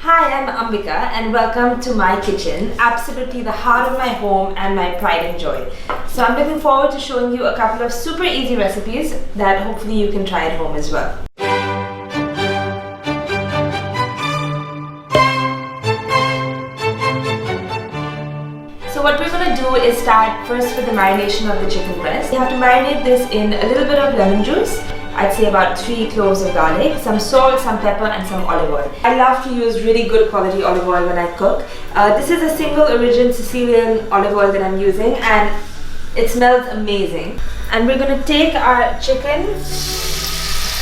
Hi, I'm Ambika and welcome to my kitchen, absolutely the heart of my home and my pride and joy. So I'm looking forward to showing you a couple of super easy recipes that hopefully you can try at home as well. So what we're going to do is start first with the marination of the chicken breast. You have to marinate this in a little bit of lemon juice. I'd say about 3 cloves of garlic, some salt, some pepper and some olive oil. I love to use really good quality olive oil when I cook. This is a single origin Sicilian olive oil that I'm using and it smells amazing. And we're going to take our chicken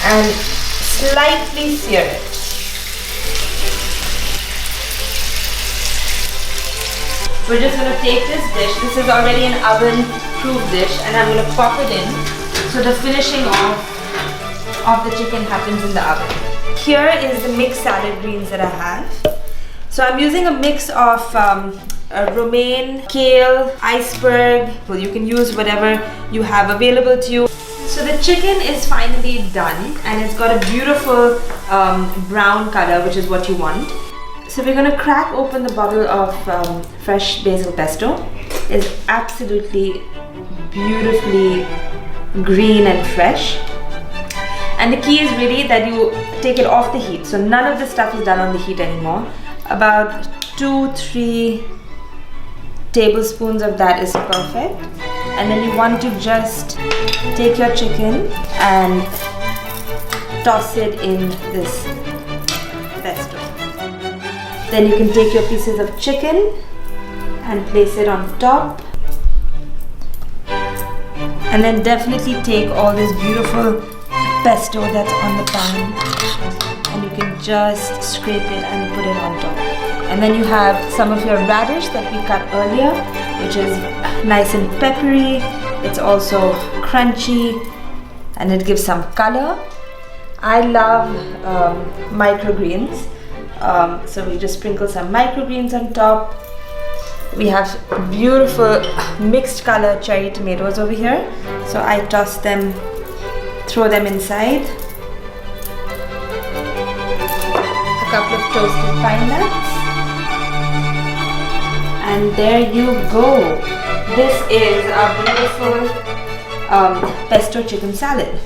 and slightly sear it. We're just going to take this dish. This is already an oven-proof dish and I'm going to pop it in. So the finishing off of the chicken happens in the oven. Here is the mixed salad greens that I have. So I'm using a mix of romaine, kale, iceberg. Well, you can use whatever you have available to you. So the chicken is finally done and it's got a beautiful brown color, which is what you want. So we're going to crack open the bottle of fresh Basil Pesto. It's absolutely beautifully green and fresh. And the key is really that you take it off the heat. So none of the stuff is done on the heat anymore. About 2-3 tablespoons of that is perfect. And then you want to just take your chicken and toss it in this pesto. Then you can take your pieces of chicken and place it on top. And then definitely take all this beautiful pesto that's on the pan and you can just scrape it and put it on top. And then you have some of your radish that we cut earlier, which is nice and peppery. It's also crunchy and it gives some color. I love microgreens, so we just sprinkle some microgreens on top. We have beautiful mixed color cherry tomatoes over here, so I toss them, throw them inside. A couple of toasted pine nuts. And there you go. This is our beautiful pesto chicken salad.